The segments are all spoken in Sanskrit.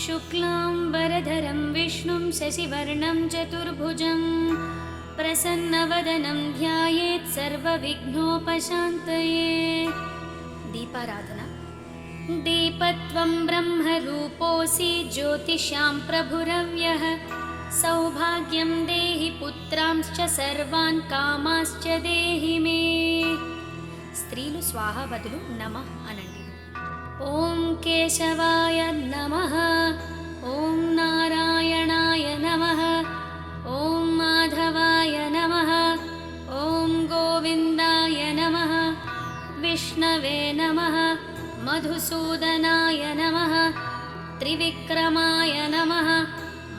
शुक्लाम्बरधरं विष्णुं शशिवर्णं चतुर्भुजं प्रसन्नवदनं ध्यायेत् सर्वविघ्नोपशान्तये। दीपाराधना। दीपत्वं ब्रह्मरूपोऽसि ज्योतिषां प्रभुरव्यः, सौभाग्यं देहि पुत्रांश्च सर्वान् कामाश्च देहि मे। स्त्रीलु स्वाहा बदलु नमः अनंడి। ओं केशवाय नमः, ओं नारायणाय नमः, ओं माधवाय नमः, ओं गोविन्दाय नमः, विष्णवे नमः, मधुसूदनाय नमः, त्रिविक्रमाय नमः,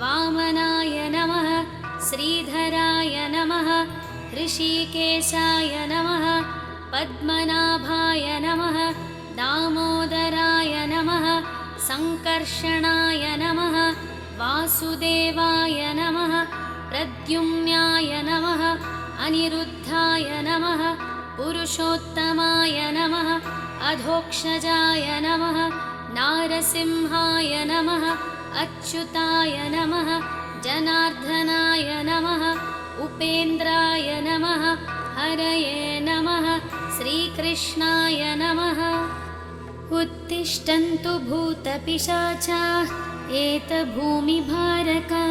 वामनाय नमः, श्रीधराय नमः, ऋषिकेशाय नमः, पद्मनाभाय नमः, दामोदराय नमः, संकर्षणाय नमः, वासुदेवाय नमः, प्रद्युम्नाय नमः, अनिरुद्धाय नमः, पुरुषोत्तमाय नमः, अधोक्षजाय नमः, नारसिंहाय नमः, अच्युताय नमः, जनार्दनाय नमः, उपेन्द्राय नमः, हरये नमः, श्रीकृष्णाय नमः। उत्तिष्ठन्तु भूतपिशाचाः एतभूमिभारका,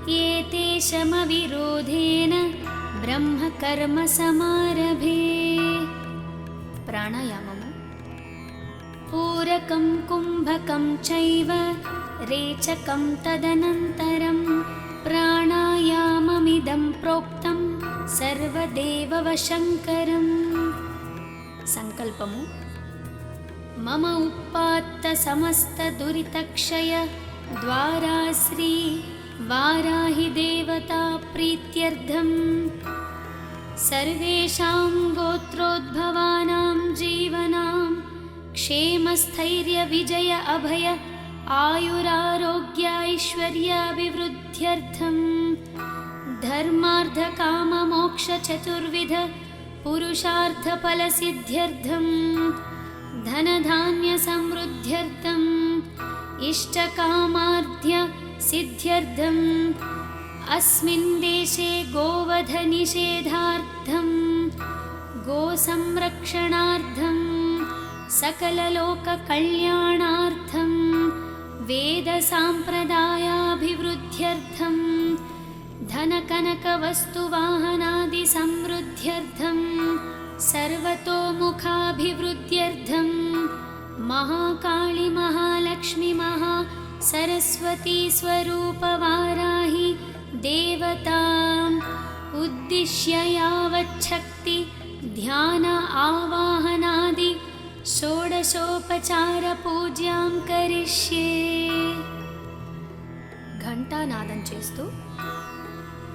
एतेषमविरोधेन ब्रह्मकर्मसमारभे। प्राणायामम्। पूरकं कुम्भकं चैव रेचकं तदनन्तरं, प्राणायाममिदं प्रोक्तं सर्वदेववशङ्करम्। संकल्पमु। मम उपात्तसमस्तदुरितक्षय द्वारा श्री वाराहि देवता प्रीत्यर्थं, सर्वेषां गोत्रोद्भवानां जीवनां क्षेमस्थैर्यविजय अभय आयुरारोग्यैश्वर्याभिवृद्ध्यर्थं, धर्मार्थकाममोक्षचतुर्विध पुरुषार्थफलसिद्ध्यर्थं, धनधान्यसमृद्ध्यर्थं, इष्टकामार्थ्य सिद्ध्यर्थं, अस्मिन् देशे गोवधनिषेधार्थं, गोसंरक्षणार्थं, सकललोककल्याणार्थं, वेदसाम्प्रदायाभिवृद्ध्यर्थं, धनकनकवस्तुवाहनादिसमृद्ध्यर्थं, सर्वतोमुखाभिवृद्ध्यर्थं, महाकाली महालक्ष्मी महासरस्वती स्वरूपवाराहि देवताम् उद्दिश्य यावच्छक्ति ध्यान आवाहनादि षोडशोपचार पूज्यां करिष्ये। घंटानादं चेस्तु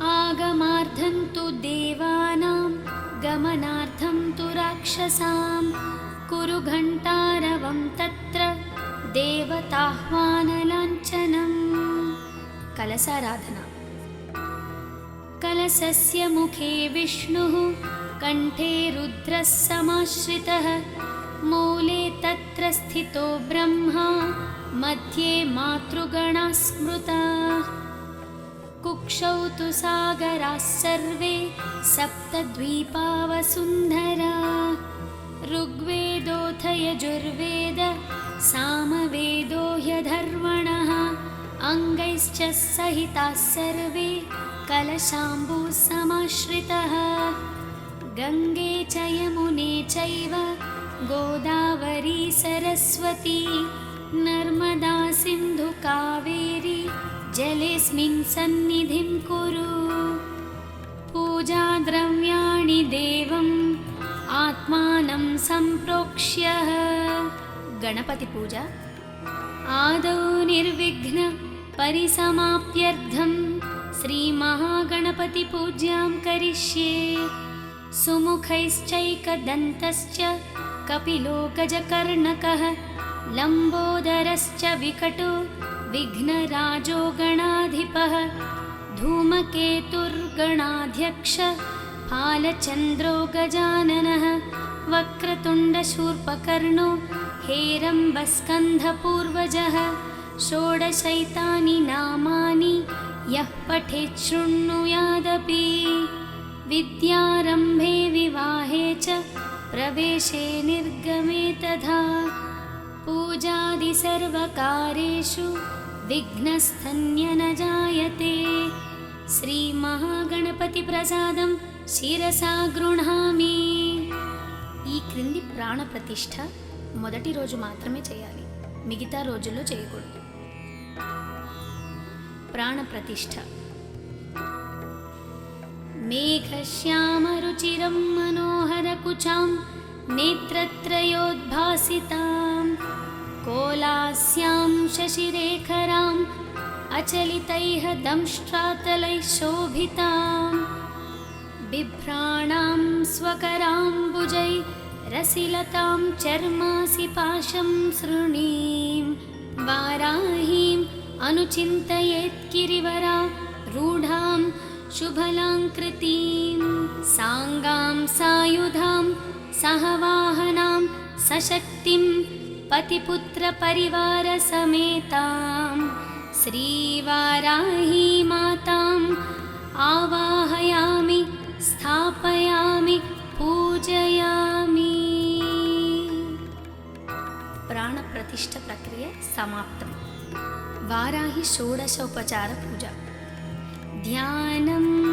आगमार्थं तु देवानां, गमनार्थं तु राक्षसां, कुरु घंटारवं तत्र देवताह्वानलाञ्छनम्। कलशाराधना। कलशस्य मुखे विष्णुः, कण्ठे रुद्रः समाश्रितः, मूले तत्र स्थितो ब्रह्मा, मध्ये मातृगणाः स्मृताः, कुक्षौ तु सागराः सर्वे सप्तद्वीपा वसुन्धरा, ऋग्वेदोऽथ यजुर्वेद सामवेदो ह्यधर्वणः, अङ्गैश्च सहिताः सर्वे कलशाम्बुः समाश्रितः, गङ्गे च यमुने चैव गोदावरी सरस्वती, नर्मदा सिन्धु कावेरी जलेऽस्मिन् सन्निधिं कुरु। पूजाद्रव्याणि देवम् आत्मानं सम्प्रोक्ष्य। गणपतिपूजा। आदौ निर्विघ्न परिसमाप्त्यर्थं श्रीमहागणपतिपूज्यां करिष्ये। सुमुखैश्चैकदन्तश्च कपिलो गजकर्णकः, लम्बोदरश्च विकटो विघ्नराजो गणाधिपः, धूमकेतुर्गणाध्यक्ष फालचन्द्रो गजाननः, वक्रतुण्डशूर्पकर्णो हेरम्बस्कन्धपूर्वजः, षोडशैतानि नामानि यः पठेत् शृणुयादपि विद्यारम्भे विवाहे च प्रवेशे निर्गमे तथा पूजादि सर्वकारेषु विघ्नस्तन्य न जायते। శ్రీమహాగణపతిప్రసాదం శిరసా గృహామి. ఈ క్రింది ప్రాణప్రతిష్ఠ మొదటి రోజు మాత్రమే చేయాలి, మిగతా రోజుల్లో చేయకూడదు. ప్రాణప్రతిష్ఠ. మేఘశ్యామరుచిరం మనోహరకుచాం నేత్రత్రయోద్భాసితాం కోలాస్యాం శశిరేఖరాం అచలితైః దంష్ట్రాతలైః శోభితాం బిభ్రాణాం స్వకరాంబుజై రసిలతాం చర్మాసి పాశం శృణీం వారాహీం అనుచింతయేత్ గిరివరా రూఢాం శుభలాంకృతీం సాంగాం సాయుధాం సహవాహనాం సశక్తిం పతిపుత్ర పరివార సమేతాం శ్రీవారాహీ మాతాం ఆవాహయామి స్థాపయామి పూజయామి. ప్రాణప్రతిష్ఠ ప్రక్రియ సమాప్తం. వారాహి షోడశోపచార పూజ. ధ్యానం.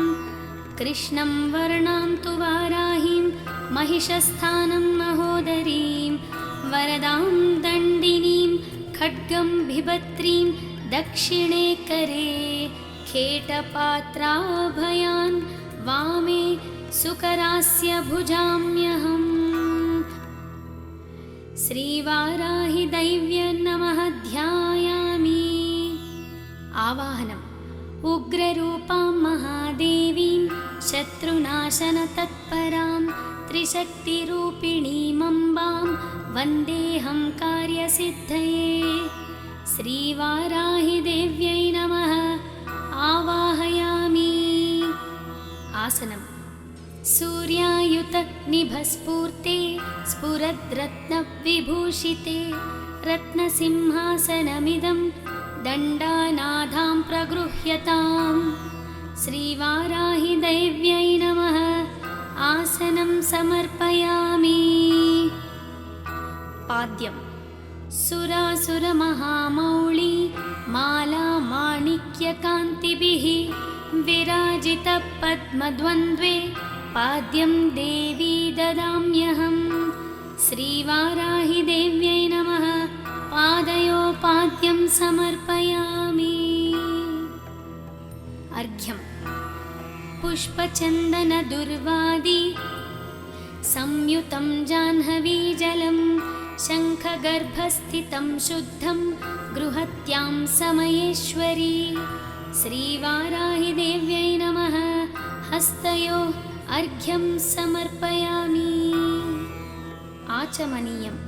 కృష్ణం వర్ణాం తు వారాహీం మహిషస్థానం మహోదరీం వరదాం దండినీం ఖడ్గం బిభత్రీం దక్షిణే కరే ఖేటపాత్రాభయాన్ వామే సుకరాస్య భుజామ్యహం. శ్రీవారాహి దైవ్య నమః ధ్యాయామి. ఆవాహనం. ఉగ్రరూపాం మహాదేవీం శత్రునాశనతత్పరాం త్రిశక్తిరూపిణీమంబాం వందేహం కార్యసిద్ధయే. శ్రీవారాహి దేవ్యై నమః ఆవాహయామి. ఆసనం. సూర్యాయుత నిభస్ఫూర్తే స్ఫురద్రత్నవిభూషితే రత్నసింహాసనమిదం దండానాథాం ప్రగృహ్యతాం. శ్రీవారాహి దైవ్యై నమః ఆసనం సమర్పయామి. పాద్యం. సురాసురమహామౌళి మాలా మాణిక్యకాంతిభిః విరాజిత పద్మద్వంద్వే పాద్యం దేవీ దదామ్యహం. శ్రీవారాహి దేవ్యై నమః పాదయోపాద్యం సమర్పయామి. అర్ఘ్యం. పుష్పచందన దుర్వాది సంయుతం జాహ్నవీజలం శంఖగర్భస్థితం శుద్ధం గృహత్యాం సమయేశ్వరీ. శ్రీవారాహి దేవ్యై నమః హస్తయోః అర్ఘ్యం సమర్పయామి. ఆచమనీయం.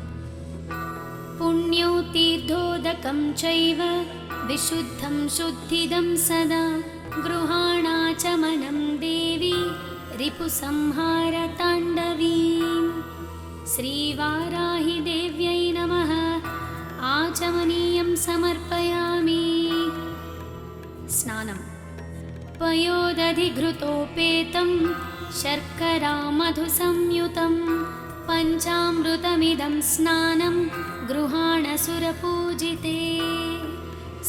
పుణ్యో తీర్థోదకం చైవ విశుద్ధం శుద్ధిదం సదా గృహాణాచమనం దేవి రిపుసంహార తాండవీం. శ్రీవారాహి దేవ్యై నమః ఆచమనీయం సమర్పయామి. స్నానం. పయోదధిఘృతోపేతం శర్కరా మధు సంయుతం పంచామృతమిదం స్నానం గృహాణ సురపూజితే.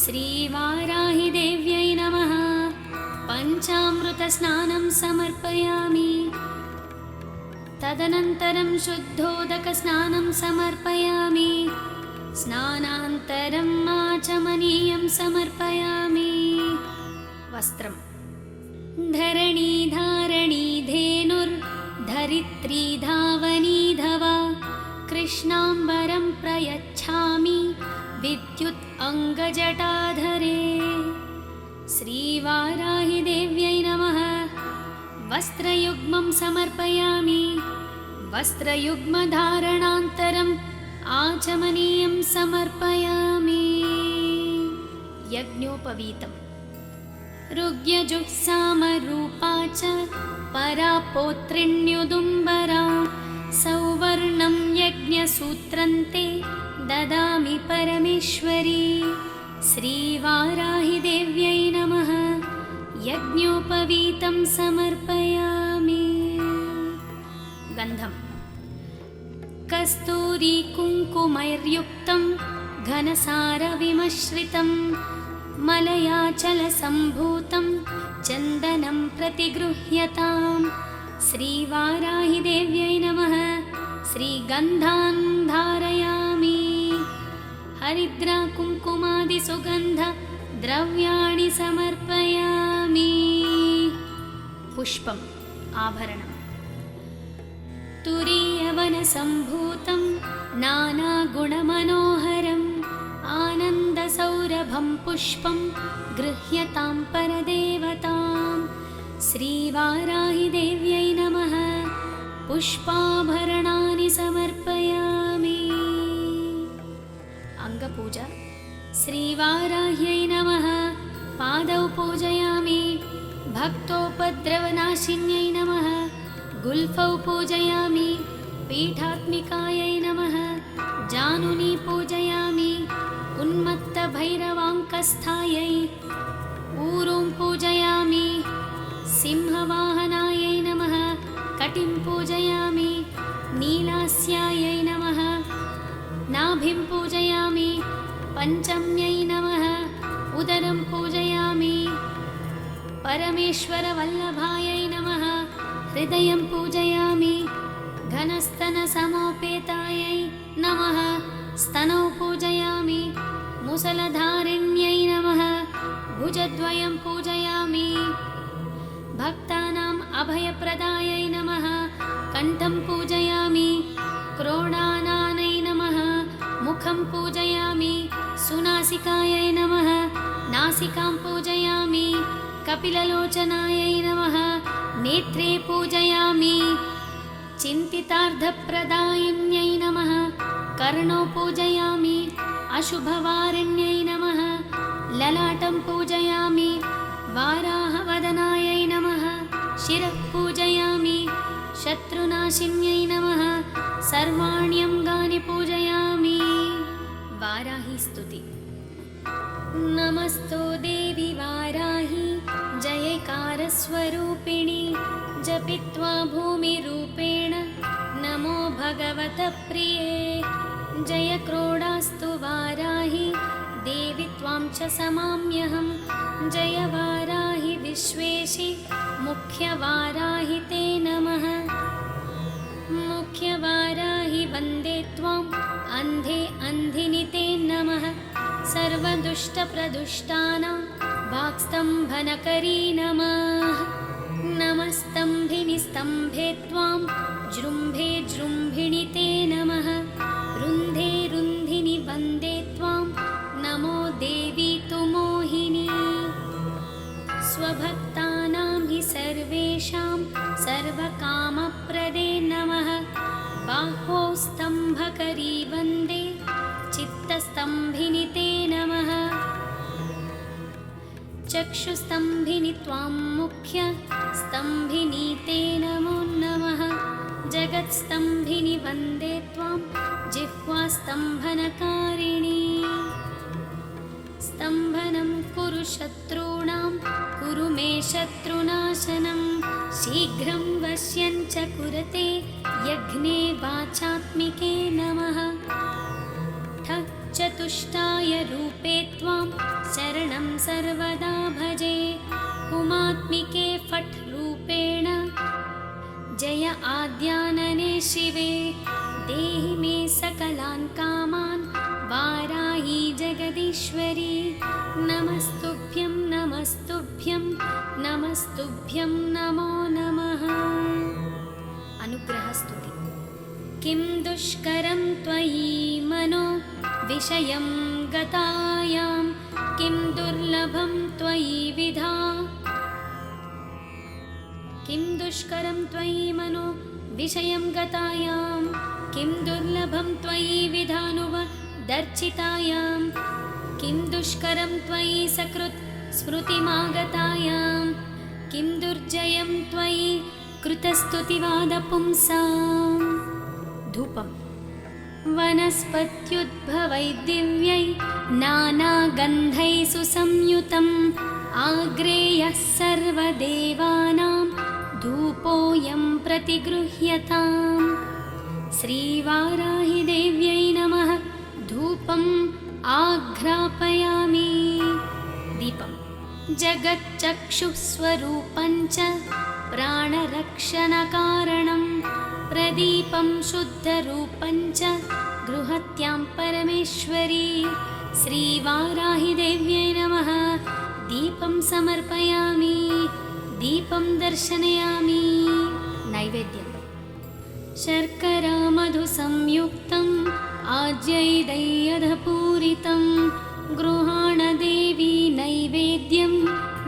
శ్రీవారాహి దేవ్యై నమః పంచామృత స్నానం సమర్పయామి. తదనంతరం శుద్ధోదక స్నానం సమర్పయామి. స్నానాంతరం ఆచమనీయం సమర్పయామి. వస్త్రం. ధరణీ ధారణీ ధేనుర్ధరిత్రీ ధావనీధవా కృష్ణాంబరం ప్రయచ్ఛామి విద్యుత్ అంగజటాధరే. శ్రీవారాహి దేవ్యై నమః వస్త్రయుగ్మం సమర్పయామి. వస్త్రయుగ్మధారణాంతరం ఆచమనీయం సమర్పయామి. యజ్ఞోపవీతం. ऋग्यजुःसामरूपा च परा पौत्रिण्युदुम्बरा सौवर्णं यज्ञसूत्रन्ते ददामि परमेश्वरी. श्रीवाराहिदेव्यै नमः। यज्ञोपवीतं समर्पयामि। गन्धम् कस्तूरीकुङ्कुमैर्युक्तं घनसारविमश्रितं मलयाचलसम्भूतं चन्दनं प्रतिगृह्यताम्। श्रीवाराहिदेव्यै नमः। श्रीगन्धान् धारयामि। हरिद्रा कुङ्कुमादिसुगन्ध द्रव्याणि समर्पयामि। पुष्पम् आभरणम् तुरीयवनसम्भूतं नानागुणमनोहरम् आनन्दसौरभं पुष्पं गृह्यतां परदेवताम्। श्रीवाराहिदेव्यै नमः। पुष्पाभरणानि समर्पयामि। अङ्गपूजा श्रीवाराह्यै नमः। पादौ पूजयामि। भक्तोपद्रवनाशिन्यै नमः। गुल्फौ पूजयामि। पीठात्मिकायै नमः। जानुनी पूजयामि। उन्मत्तभैरवाङ्कस्थायै ऊरुं पूजयामि। सिंहवाहनायै नमः। कटिं पूजयामि। नीलास्यायै नमः। नाभिं पूजयामि। पञ्चम्यै नमः। उदरं पूजयामि। परमेश्वरवल्लभायै नमः। हृदयं पूजयामि। घनस्तनसमोपेतायै नमः। स्तनौ पूजयामि। मुसलधारिण्यै नमः। भुजद्वयं पूजयामि। भक्तानाम् अभयप्रदायै नमः। कण्ठं पूजयामि। क्रोडानानै नमः। मुखं पूजयामि। सुनासिकायै नमः। नासिकां पूजयामि। कपिललोचनायै नमः। नेत्रे पूजयामि। चिन्तितार्थप्रदायिन्यै नमः। कर्णौ पूजयामि। अशुभवारिण्यै नमः। ललाटं पूजयामि। वाराहवदनायै नमः। शिरः पूजयामि। शत्रुनाशिन्यै नमः। सर्वाण्यङ्गानि पूजयामि। वाराहीस्तुति नमस्तो देवि वाराहि जयकारस्वरूपिणि जपित्वा भूमिरूपेण नमो भगवतः प्रिये जय क्रोडास्तु वाराहि देवि त्वां च समाम्यहं जय वाराहि विश्वेशि मुख्यवाराहि ते नमः मुख्यवाराहि वन्दे त्वाम् अन्धे अन्धिनि ते नमः सर्वदुष्टप्रदुष्टानां वाक्स्तम्भनकरी नमः नमस्तम्भिनि स्तम्भे त्वां जृम्भे जृम्भिणि ते नमः रुन्धे रुन्धिनि वन्दे त्वां नमो देवी तु मोहिनी स्वभक्तानां हि सर्वेषां सर्वकामप्रदे नमः बाह्वौ स्तम्भकरी वन्दे चित्तस्तम्भिनि ते नमः चक्षुस्तम्भिनि त्वां मुख्य स्तम्भिनि ते नमो नमः जगत्स्तम्भिनि वन्दे त्वां जिह्वास्तम्भनकारिणी स्तम्भनं कुरु शत्रूणां कुरु मे शत्रुनाशनं शीघ्रं वश्यं च कुरते यज्ञे वाचात्मिके नमः ठः चतुष्टाय रूपे त्वां शरणं सर्वदा भजे हुमात्मिके फट् रूपेण जय आद्यानने शिवे देहि मे सकलान् कामान् वाराही जगदीश्वरी नमस्तुभ्यं नमस्तुभ्यं नमस्तुभ्यं नमो नमः अनुग्रहस्तुति किं दुष्करं त्वयि मनो विषयं गतायां किं दुर्लभं त्वयि विधा किं दुष्करं त्वयि मनो विषयं गतायां किं दुर्लभं त्वयि विधानुवदर्चितायां किं दुष्करं त्वयि सकृत् स्मृतिमागतायां किं दुर्जयं त्वयि कृतस्तुतिवादपुंसाम् धूपम् वनस्पत्युद्भवै दिव्यै नानागन्धैः सुसंयुतम् आग्रेयः सर्वदेवानां धूपोऽयं प्रतिगृह्यताम्। श्रीवाराहिदेव्यै नमः। धूपम् आघ्रापयामि। दीपं जगच्चक्षुस्वरूपं च प्राणरक्षणकारणं प्रदीपं शुद्धरूपं च गृहत्यां परमेश्वरी। श्रीवाराहिदेव्यै नमः। दीपं समर्पयामि। दीपं दर्शयामि। नैवेद्यं शर्करामधुसंयुक्तम् आज्यैदय्यधपूरितं गृहाण देवी नैवेद्यं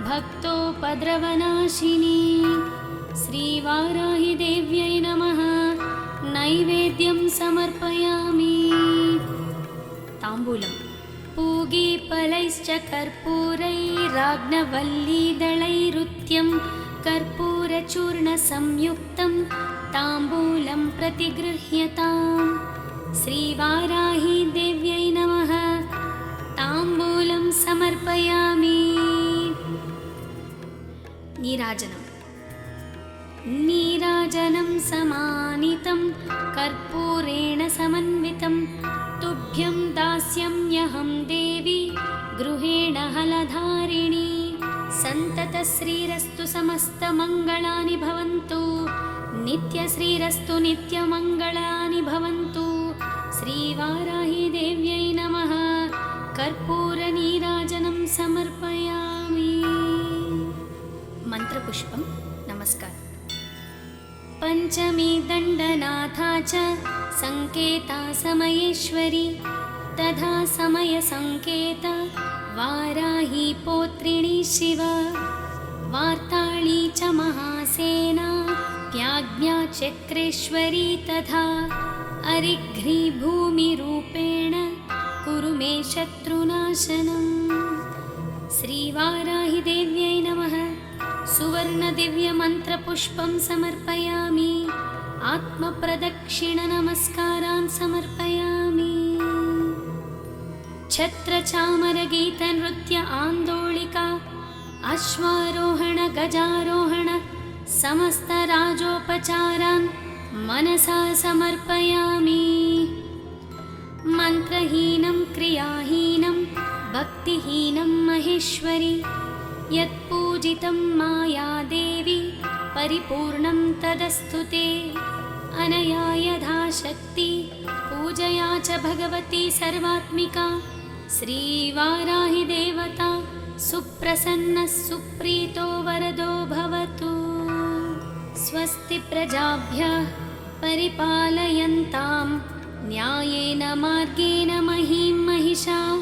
भक्तोपद्रवनाशिनी। श्रीवाराहिदेव्यै नमः। नैवेद्यं समर्पयामि। ताम्बूलं पूगीफलैश्च कर्पूरैराग्नवल्लीदलैरुत्यं कर्पूरचूर्णसंयुक्तं ताम्बूलं प्रतिगृह्यताम्। श्रीवाराहिदेव्यै नमः। ताम्बूलं समर्पयामि। नीराजनं नीराजनं समानितं कर्पूरेण समन्वितं तुभ्यं दास्यम्यहं देवी गृहेण हलधारिणी। सन्ततश्रीरस्तु समस्तमङ्गलानि भवन्तु। नित्यश्रीरस्तु नित्यमङ्गलानि भवन्तु। श्रीवाराहिदेव्यै नमः। कर्पूरनीराजनं समर्पयामि। मंत्रपुष्पं नमस्कार। पंचमी दण्डनाथा च संकेता समयेश्वरी तथा समयसंकेता वाराही पौत्रिणी शिव। वार्ताळी च महासेना त्याज्ञा चक्रेश्वरी तथा अरिघ्रीभूमिरूपेण कुरु मे शत्रुनाशनम्। श्रीवाराहिदेव्यै नमः। सुवर्णदिव्यमन्त्रपुष्पं समर्पयामि। आत्मप्रदक्षिणनमस्कारान् समर्पयामि। छत्रचामरगीतनृत्य आन्दोलिका अश्वारोहण गजारोहण समस्तराजोपचारान् मनसा समर्पयामि। मन्त्रहीनं क्रियाहीनं भक्तिहीनं महेश्वरी यत्पूजितं मायादेवी परिपूर्णं तदस्तु ते। अनया यथाशक्ति पूजया च भगवती सर्वात्मिका श्रीवाराहिदेवता सुप्रसन्नः सुप्रीतो वरदो भवतु। स्वस्ति प्रजाभ्यः परिपालयन्तां न्यायेन मार्गेण महीं महिषा।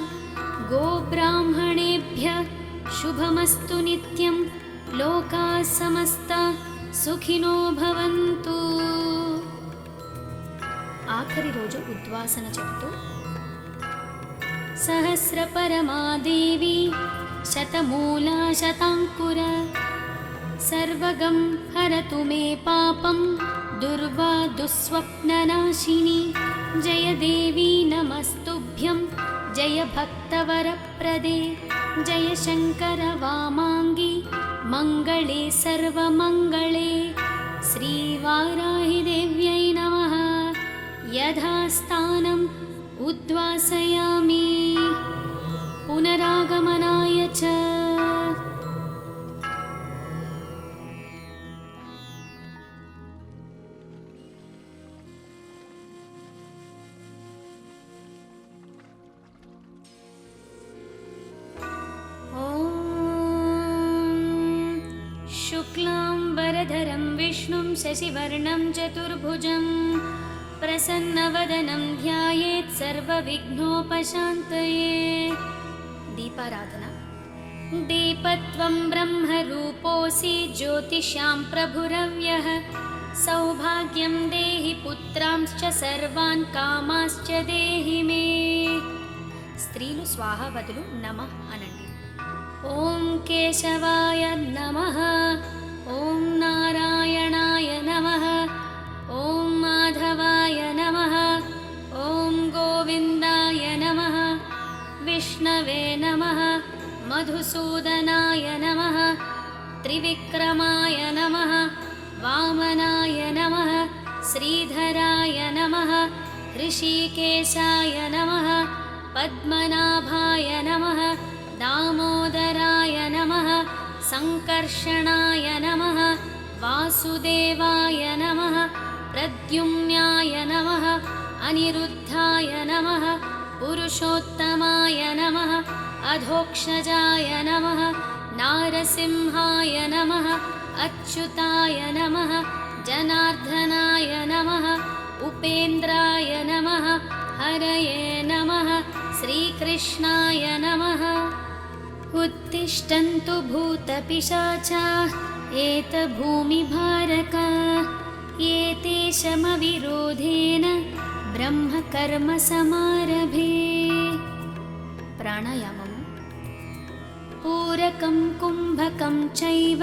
गोब्राह्मणेभ्यः शुभमस्तु नित्यं। लोकाः समस्ता सुखिनो भवन्तु। ఆఖరి రోజు ఉద్వాసన చెబుతూ सहस्रपरमादेवी शतमूला शताङ्कुर सर्वगं हरतु मे पापं दुर्वा दुःस्वप्ननाशिनी। जय देवी नमस्तुभ्यं जय भक्तवरप्रदे जय शङ्कर वामाङ्गी मङ्गले सर्वमङ्गले। श्रीवाराहिदेव्यै नमः। यथास्थानम् उद्वासयामि पुनरागमनाय च। शुक्लाम्बरधरं विष्णुं शशिवर्णं चतुर्भुजं प्रसन्नवदनं ध्यायेत् सर्वविघ्नोपशान्तये। दीपाराधना। दीपत्वं ब्रह्मरूपोऽसि ज्योतिषां प्रभुरव्यः। सौभाग्यं देहि पुत्रांश्च सर्वान् कामाश्च देहि मे। स्त्रीलु स्वाहा बदलु नमः अनंడి। ओं केशवाय नमः। ओं नारायणाय नमः। ओं माधवाय नमः। ओं विष्णवे नमः मधुसूदनाय नमः त्रिविक्रमाय नमः वामनाय नमः श्रीधराय नमः ऋषिकेशाय नमः पद्मनाभाय नमः दामोदराय नमः संकर्षणाय नमः वासुदेवाय नमः प्रद्युम्नाय नमः अनिरुद्धाय नमः पुरुषोत्तमाय नमः अधोक्षजाय नमः नारसिंहाय नमः अच्युताय नमः जनार्दनाय नमः उपेन्द्राय नमः हरये नमः श्रीकृष्णाय नमः। उत्तिष्ठन्तु भूतपिशाचाः एतभूमिभारका एतेषमविरोधेन ब्रह्मकर्मसमारभे। प्राणायामम् पूरकं कुम्भकं चैव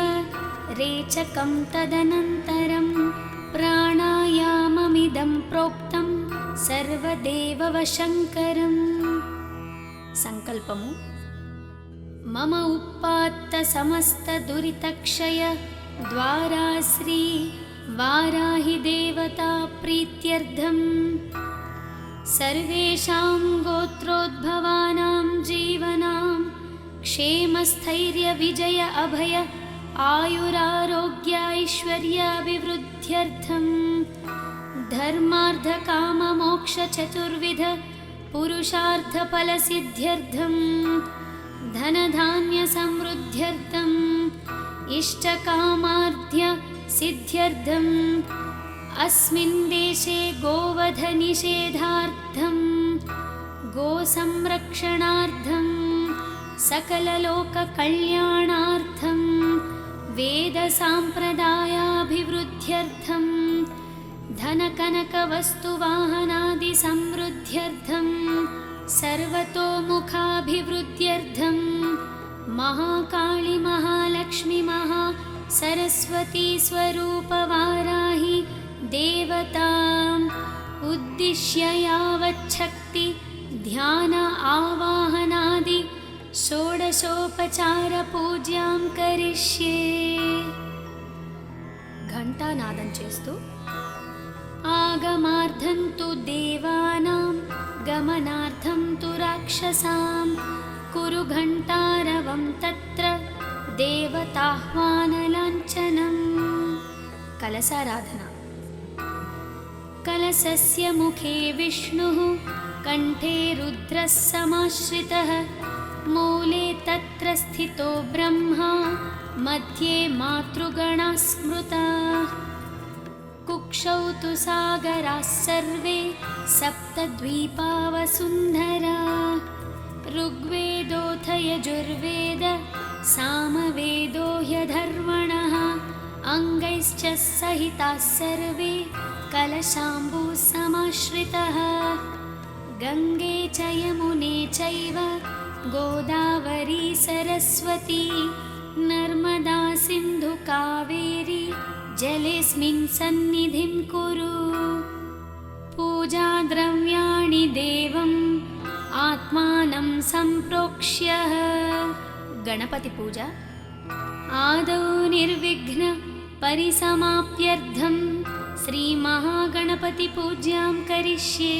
रेचकं तदनन्तरं प्राणायाममिदं प्रोक्तं सर्वदेववशङ्करम्। संकल्पमु मम उपात्तसमस्तदुरितक्षय द्वारा श्री वाराहि देवता प्रीत्यर्थं सर्वेषां गोत्रोद्भवानां जीवनां क्षेमस्थैर्यविजय अभय आयुरारोग्यैश्वर्याभिवृद्ध्यर्थं धर्मार्थकाममोक्षचतुर्विध पुरुषार्थफलसिद्ध्यर्थं धनधान्यसमृद्ध्यर्थम् इष्टकामार्थ्य सिद्ध्यर्थम् अस्मिन् देशे गोवधनिषेधार्थं गोसंरक्षणार्थं सकललोककल्याणार्थं वेदसाम्प्रदायाभिवृद्ध्यर्थं धनकनकवस्तुवाहनादिसमृद्ध्यर्थं सर्वतोमुखाभिवृद्ध्यर्थं महाकाली महालक्ष्मी महासरस्वती स्वरूपवाराहि देवताम् उद्दिश्य यावच्छक्ति ध्यान आवाहनादि షోడశోపచారపూజాం కరిష్యే। ఘంటానాదం చేస్తూ ఆగమార్థం తు దేవానాం గమనార్థం తు రాక్షసాం కురు ఘంటారవం తత్ర దేవతాహ్వానలాంఛనం। కలసారాధన కలశస్య ముఖే విష్ణుః కంఠే రుద్రः సమాశ్రితः मूले तत्र स्थितो ब्रह्मा मध्ये मातृगणाः स्मृताः कुक्षौ तु सागराः सर्वे सप्तद्वीपा वसुन्धरा ऋग्वेदोऽथ यजुर्वेद सामवेदो ह्यधर्वणः अङ्गैश्च सहिताः सर्वे कलशाम्बुः समाश्रितः गङ्गे च यमुने चैव गोदावरी सरस्वती नर्मदा सिन्धु कावेरी जलेऽस्मिन् सन्निधिं कुरु। पूजाद्रव्याणि देवम् आत्मानं सम्प्रोक्ष्य। गणपति पूजा आदौ निर्विघ्न परिसमाप्त्यर्थं श्रीमहागणपति पूज्यां करिष्ये।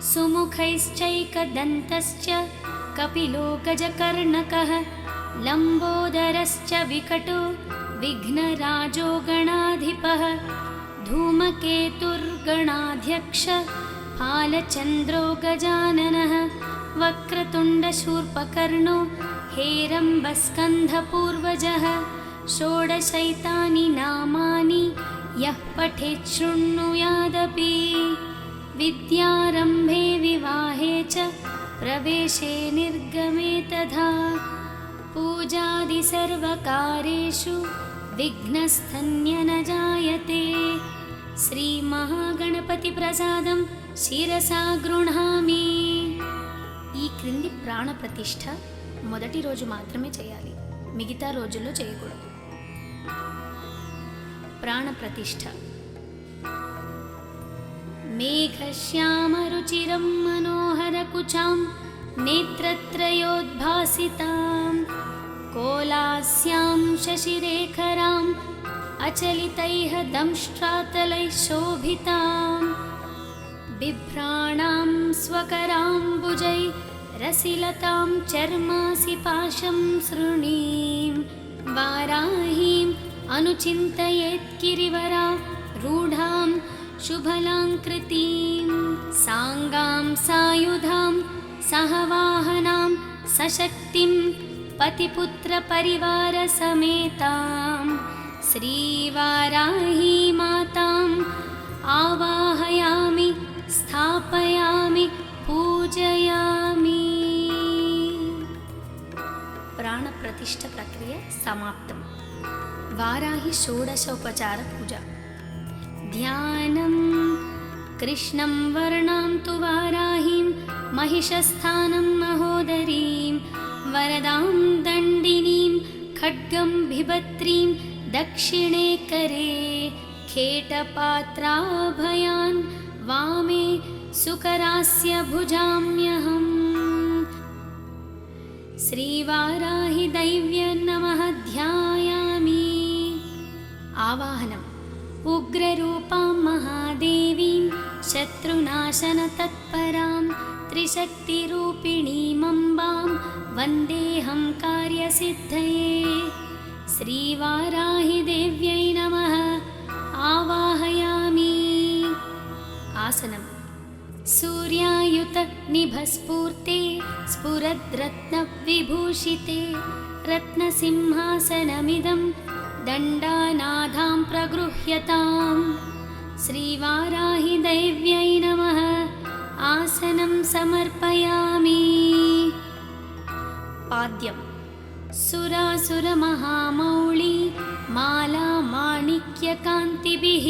सुमुखैश्चैकदन्तश्च कपिलो गजकर्णकः लम्बोदरश्च विकटो विघ्नराजो गणाधिपः धूमकेतुर्गणाध्यक्ष फालचन्द्रो गजाननः वक्रतुण्डशूर्पकर्णो हेरम्बस्कन्धपूर्वजः षोडशैतानि नामानि यः पठेत् शृणुयादपि। विद्यारम्भे विवाहे च प्रवेशे निर्गमे तथा पूजादिसर्वकार्येषु विघ्नस्तन्य न जायते। श्रीमहागणपतिप्रसादं शिरसा गृह्णामि। ఈ క్రింది ప్రాణ ప్రతిష్ఠ మొదటి రోజు మాత్రమే చేయాలి, మిగతా రోజుల్లో చేయకూడదు. ప్రాణ ప్రతిష్ఠ మేఘశ్యామరుచిరం మనోహరకుచాం नेत्रत्रयोद्भासितां कोलास्यां शशिरेखराम् अचलितैः दंष्ट्रातलैः शोभितां बिभ्राणां स्वकराम्बुजै रसिलतां चर्मासि पाशं सृणीं वाराहीम् अनुचिन्तयेत् गिरिवरा रूढां शुभलाङ्कृतिं साङ्गां सायुधां सहवाहनां सशक्तिं पतिपुत्रपरिवारसमेतां श्रीवाराही माताम् आवाहयामि स्थापयामि पूजयामि। प्राणप्रतिष्ठ प्रक्रिया समाप्तम्। वाराही षोडशोपचार पूजा। ध्यानं कृष्णं वर्णां तु वाराहीं महिषस्थानं महोदरीं वरदां दण्डिनीं खड्गं बिभत्रीं दक्षिणे करे खेटपात्राभयान् वामे सुकरास्य भुजाम्यहम्। श्रीवाराही दैव्य नमः ध्यायामि। आवाहनम् उग्ररूपां महादेवीं शत्रुनाशनतत्परां त्रिशक्तिरूपिणीमम्बां वन्देऽहं कार्यसिद्धये। श्रीवाराही देव्यै नमः आवाहयामि। आसनम् सूर्यायुतनिभस्फूर्ते स्फुरद्रत्नविभूषिते रत्नसिंहासनमिदं दण्डानाथां प्रगृह्यताम्। श्रीवाराही दैव्यै नमः आसनं समर्पयामि। पाद्यम् सुरासुरमहामौळी माला माणिक्यकान्तिभिः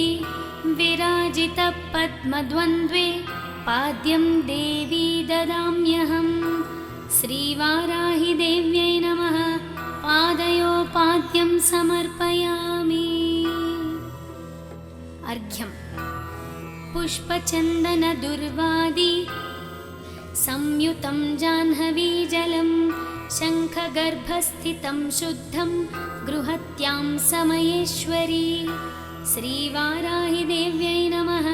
विराजितपद्मद्वन्द्वे पाद्यं देवी ददाम्यहम्। श्रीवाराही देव्यै नमः पादयो पाद्यं समर्पयामि। अर्घ्यम् पुष्पचन्दनदुर्वादी संयुतं जाह्नवीजलं शङ्खगर्भस्थितं शुद्धं गृहत्यां समयेश्वरी। श्रीवाराही देव्यै नमः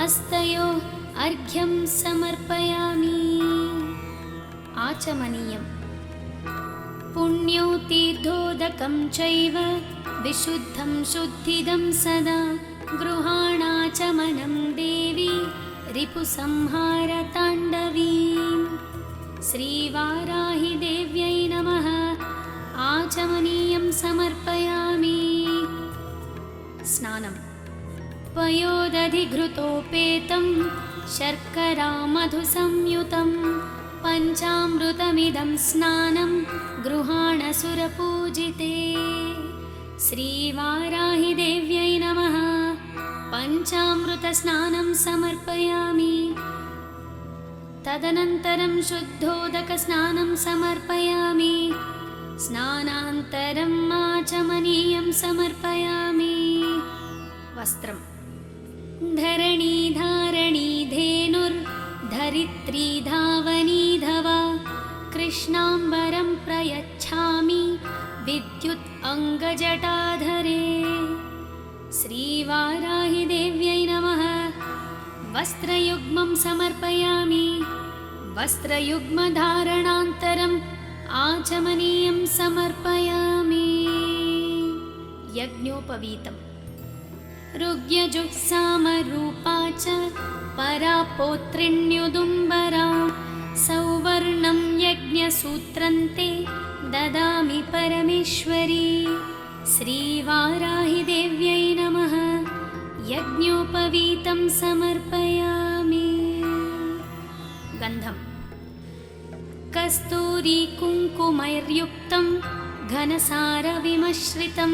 हस्तयो अर्घ्यं समर्पयामि। आचमनीयम् पुण्यो तीर्थोदकं चैव विशुद्धं शुद्धिदं सदा गृहाणाचमनं देवी रिपुसंहारताण्डवीं। श्रीवाराही देव्यै नमः आचमनीयं समर्पयामि। स्नानम् पयोदधिघृतोपेतं शर्करामधुसंयुतं पञ्चामृतमिदं स्नानं गृहाणसुरपूजिते। श्रीवाराही देव्यै नमः पञ्चामृतस्नानं समर्पयामि। तदनन्तरं शुद्धोदकस्नानं समर्पयामि। स्नानान्तरम् आचमनीयं समर्पयामि। वस्त्रम् धरणीधारणी धेनुर्धरित्री धावनीधवा कृष्णाम्बरं प्रयच्छामि विद्युत् अङ्गजटाधरे। श्रीवाराही देव्यै नमः वस्त्रयुग्मं समर्पयामि। वस्त्रयुग्मधारणान्तरम् आचमनीयं समर्पयामि। यज्ञोपवीतम् ऋग्यजुःसामरूपा च परा पौत्रिण्युदुम्बरा सौवर्णं यज्ञसूत्रन्ते ददामि परमेश्वरी। श्रीवाराही देव्यै नमः यज्ञोपवीतं समर्पयामि। गन्धम् कस्तूरी कुङ्कुमैर्युक्तं घनसारविमश्रितं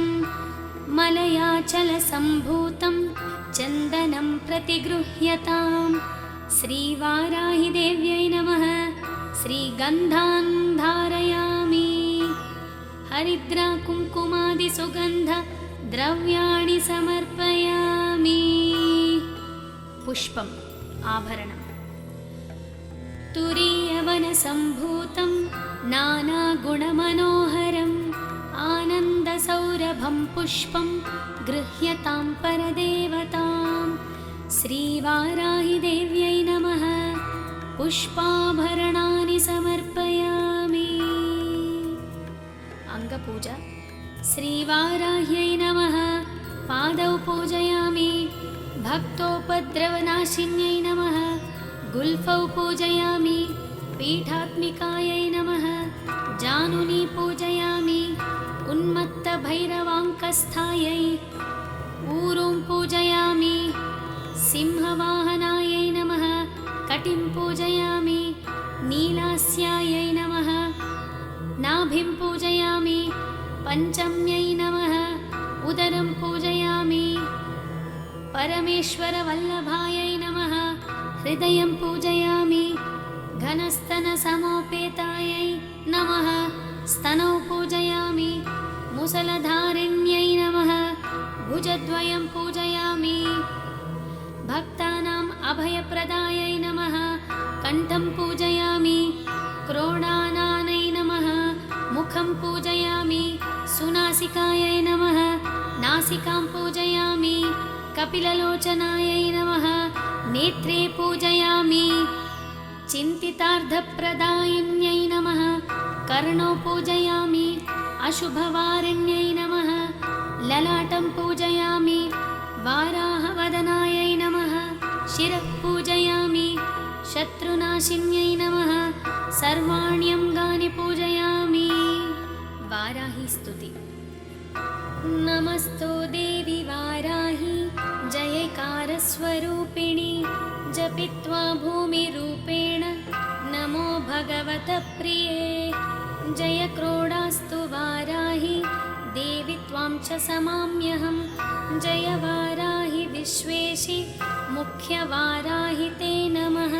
मलयाचलसम्भूतं चन्दनं प्रतिगृह्यताम्। श्रीवाराही देव्यै नमः श्रीगन्धान् धारयामि। हरिद्रा कुङ्कुमादिसुगन्ध द्रव्याणि समर्पयामि। पुष्पम् आभरणम् तुरीयवन सौन्दर्यसम्भूतं नानागुणमनोहरम् आनन्दसौरभं पुष्पं गृह्यतां परदेवतां श्रीवाराहिदेव्यै नमः। पुष्पाभरणानि समर्पयामि। अङ्गपूजा। श्रीवाराह्यै नमः। पादौ पूजयामि। भक्तोपद्रवनाशिन्यै नमः। गुल्फौ पूजयामि। पीठात्मिकायै नमः। जानुनी पूजयामि। उन्मत्तभैरवाङ्कस्थायै ऊरुं पूजयामि। सिंहवाहनायै नमः। कटिं पूजयामि। नीलास्यायै नमः। नाभिं पूजयामि। पञ्चम्यै नमः। उदरं पूजयामि। परमेश्वरवल्लभायै नमः। हृदयं पूजयामि। घनस्तनसमोपेतायै नमः। स्तनौ पूजयामि। मुसलधारिण्यै नमः। भुजद्वयं पूजयामि। भक्तानाम् अभयप्रदायै नमः। कण्ठं पूजयामि। क्रोडानानै नमः। मुखं पूजयामि। सुनासिकायै नमः। नासिकां पूजयामि। कपिललोचनायै नमः। नेत्रे पूजयामि। चिन्तितार्थप्रदायिन्यै नमः। कर्णौ पूजयामि। अशुभवारिण्यै नमः। ललाटं पूजयामि। वाराहवदनायै नमः। शिरः पूजयामि। शत्रुनाशिन्यै नमः। सर्वाण्यङ्गानि पूजयामि। वाराही स्तुति। नमस्तो देवी वाराही जयकारस्वरूपिणि जपित्वा भूमिरूपेण नमो भगवतप्रिये। जय क्रोडास्तु वाराही देवी त्वां च समाम्यहं। जय वाराही विश्वेशि मुख्यवाराहि ते नमः।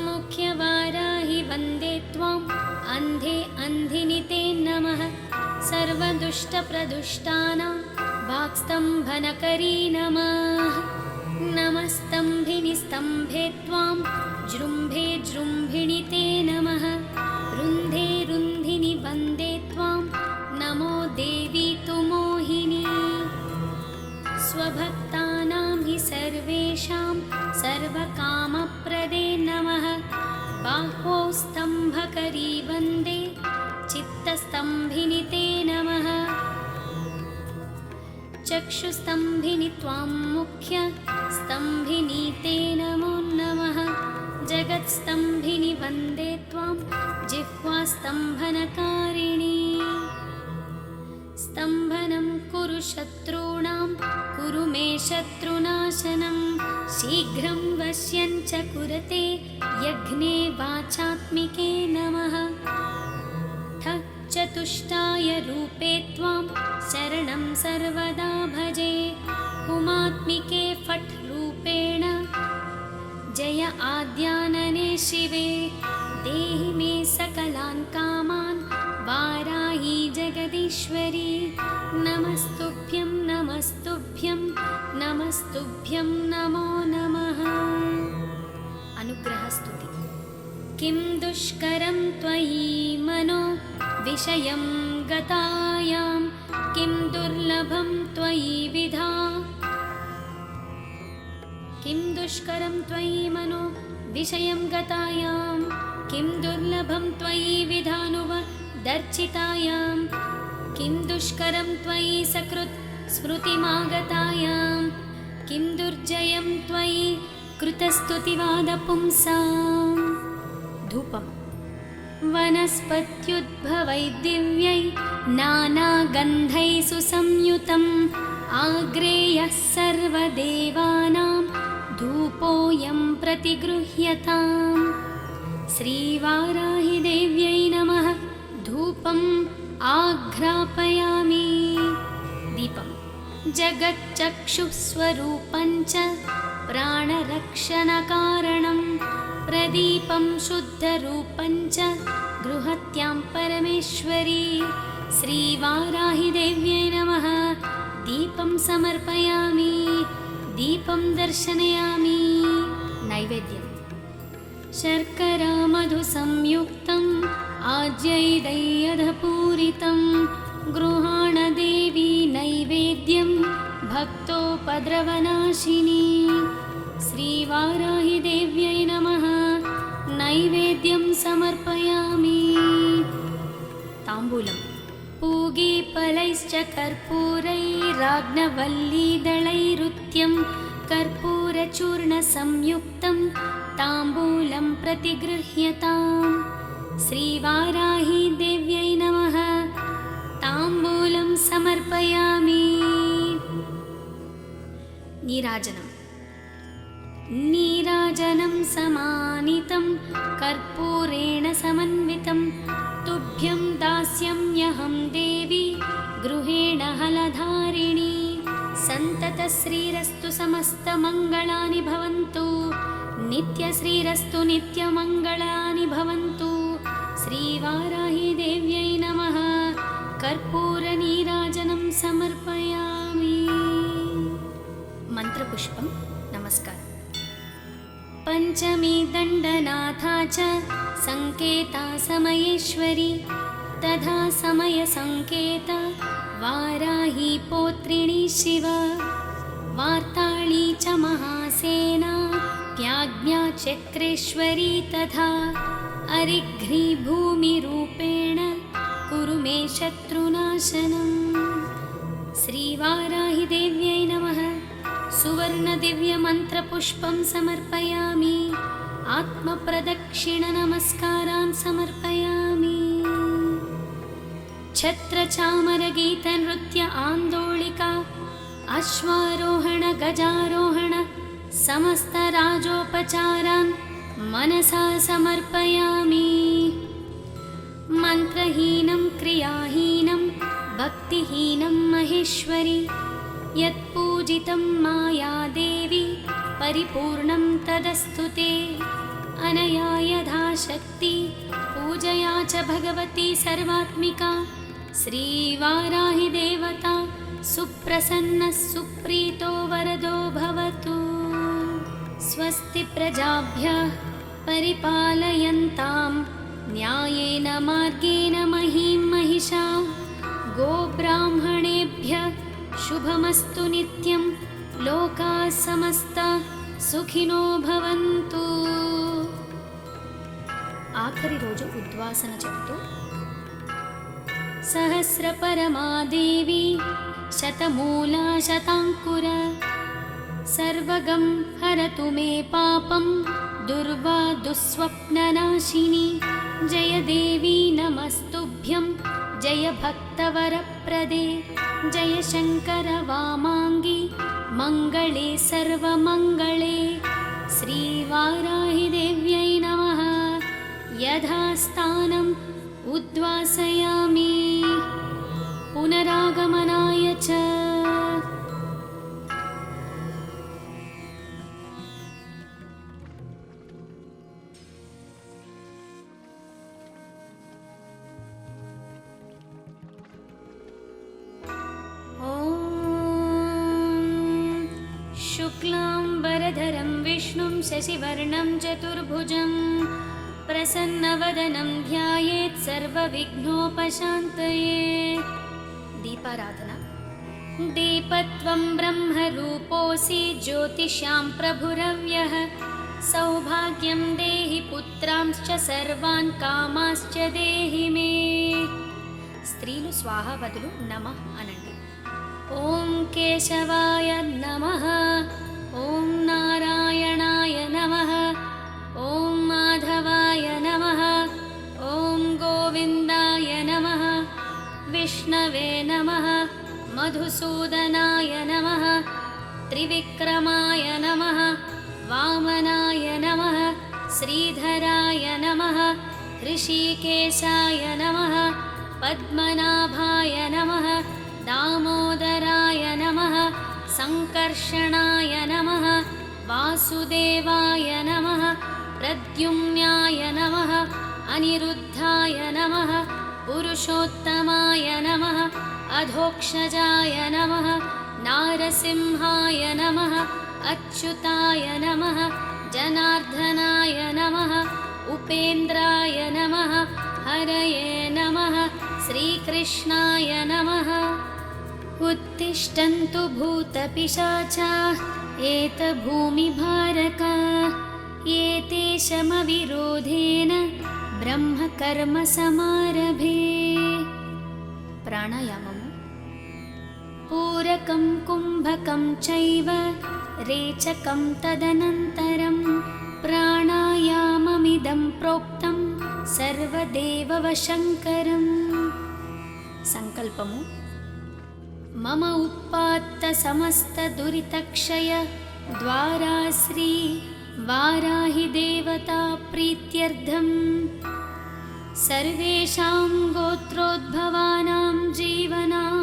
मुख्यवाराहि वन्दे त्वाम् अन्धे अन्धिनि ते नमः। सर्वदुष्टप्रदुष्टानां वाक्स्तम्भनकरी नमः। नमस्तम्भिनि स्तम्भे त्वां जृम्भे जृम्भिणि ते नमः। रुन्धे रुन्धिनि वन्दे त्वां नमो देवी तु मोहिनी। स्वभक्तानां हि सर्वेषां सर्वकामप्रदे नमः। बाह्वौ स्तम्भकरी वन्दे चित्तस्तम्भिनि ते नमः। चक्षुस्तम्भिनि त्वां मुख्यस्तम्भिनि ते नमो नमः। जगत्स्तम्भिनि वन्दे त्वां जिह्वास्तम्भनकारिणी। स्तम्भनं कुरु शत्रूणां कुरु मे शत्रुनाशनं। शीघ्रं वश्यं च कुरते यज्ञे वाचात्मिके नमः। ठः चतुष्टाय रूपे त्वां शरणं सर्वदा भजे। हुमात्मिके फट् रूपेण जय आद्यानने शिवे। देहि मे सकलान् कामान् वाराही जगदीश्वरी। नमस्तुभ्यं नमस्तुभ्यं नमस्तुभ्यं नमो नमः। अनुग्रहस्तुति। किं दुष्करं त्वयि मनो विषयं गतायां। किं दुर्लभं त्वयि विधा। किं दुष्करं त्वयि मनो विषयं गतायां। किं दुर्लभं त्वयि विधानुवदर्चितायां। किं दुष्करं त्वयि सकृत् स्मृतिमागतायां। किं दुर्जयं त्वयि कृतस्तुतिवादपुंसाम्। धूपम्। वनस्पत्युद्भवै दिव्यै नानागन्धैः सुसंयुतम्। आग्रेयः सर्वदेवानां धूपोऽयं प्रतिगृह्यताम्। श्रीवाराहिदेव्यै नमः। धूपम् आघ्रापयामि। दीपम्। जगच्चक्षुस्वरूपं च प्राणरक्षणकारणं। प्रदीपं शुद्धरूपं च गृहत्यां परमेश्वरी। श्रीवाराहिदेव्यै नमः। दीपं समर्पयामि। दीपं दर्शनयामि। नैवेद्यम्। शर्करा मधुसंयुक्तम् आज्यैदय्यधपूरितं गृहाण देवी नैवेद्यं भक्तोपद्रवनाशिनी। श्रीवाराहि देव्यै नमः। नैवेद्यं समर्पयामि। ताम्बूलम् पूगीफलैश्च कर्पूरैराग्नवल्लीदलैरुत्यं कर्पूरचूर्णसंयुक्तं ताम्बूलं प्रतिगृह्यताम्। श्रीवाराहि देव्यै नमः। ताम्बूलं समर्पयामि। नीराजनम् नीराजनं समानितं कर्पूरेण समन्वितं तुभ्यं दास्यम्यहं देवी गृहेण हलधारिणी। सन्ततश्रीरस्तु समस्तमङ्गलानि भवन्तु। नित्यश्रीरस्तु नित्यमङ्गलानि भवन्तु। श्रीवाराहि देव्यै नमः। कर्पूरनीराजनं समर्पयामि। मन्त्रपुष्पं नमस्कार। पञ्चमी दण्डनाथा च संकेता समयेश्वरी तथा समयसंकेता वाराही पौत्रिणी शिव। वार्ताळी च महासेना त्याज्ञा चक्रेश्वरी तथा अरिघ्रीभूमिरूपेण कुरु मे शत्रुनाशनम्। श्रीवाराहि देव्यै नमः। सुवर्णदिव्यमन्त्रपुष्पं समर्पयामि। आत्मप्रदक्षिणनमस्कारान् समर्पयामि। छत्रचामरगीतनृत्य आन्दोलिका अश्वारोहण गजारोहण समस्तराजोपचारान् मनसा समर्पयामि। मन्त्रहीनं क्रियाहीनं भक्तिहीनं महेश्वरी यत्पूजितं माया देवी परिपूर्णं तदस्तु ते। अनया यथाशक्ति पूजया च भगवती सर्वात्मिका। श्रीवाराहि देवता सुप्रसन्नः सुप्रीतो वरदो भवतु। स्वस्ति प्रजाभ्यः परिपालयन्तां न्यायेन मार्गेण महीं महिषाः। गोब्राह्मणेभ्यः शुभमस्तु नित्यं। लोकाः समस्ताः सुखिनो भवन्तु। ఆఖరి రోజు ఉద్వాసన చెబుతూ सहस्रपरमादेवी शतमूला शताङ्कुर सर्वगं हरतु मे पापं दुर्वा दुःस्वप्ननाशिनी। जय देवी नमस्तुभ्यं जय भक्तवरप्रदे जय शङ्कर वामाङ्गी मङ्गले सर्वमङ्गले। श्रीवाराहि देव्यै नमः। यथास्थानम् उद्वासयामि पुनरागमनाय च। शुक्लाम्बरधरं विष्णुं शशिवर्णं चतुर्भुजं प्रसन्नवदनं ध्यायेत् सर्वविघ्नोपशान्तये। दीपाराधना। दीपत्वं ब्रह्मरूपोऽसि ज्योतिषां प्रभुरव्यः। सौभाग्यं देहि पुत्रांश्च सर्वान् कामाश्च देहि मे। स्त्रीलु स्वाहा बदलु नमः अनंడి। ओं केशवाय नमः। ओं नारायणाय नमः। ओं माधवाय नमः। ओं गोविन्दाय नमः। विष्णवे नमः। मधुसूदनाय नमः। त्रिविक्रमाय नमः। वामनाय नमः। श्रीधराय नमः। ऋषिकेशाय नमः। पद्मनाभाय नमः। दामोदराय नमः। संकर्षणाय नमः। वासुदेवाय नमः। प्रद्युम्नाय नमः। अनिरुद्धाय नमः। पुरुषोत्तमाय नमः। अधोक्षजाय नमः। नारसिंहाय नमः। अच्युताय नमः। जनार्दनाय नमः। उपेन्द्राय नमः हरये नमः श्रीकृष्णाय नमः। उत्तिष्ठन्तु भूतपिशाचाः एतभूमिभारका एते शमविरोधेन ब्रह्मकर्मसमारभे। प्राणायामम् पूरकं कुम्भकं चैव रेचकं तदनन्तरं प्राणायाममिदं प्रोक्तं सर्वदेववशङ्करम्। संकल्पमु मम उत्पात्तसमस्तदुरितक्षय द्वारा श्री वाराहि देवता प्रीत्यर्थं सर्वेषां गोत्रोद्भवानां जीवनां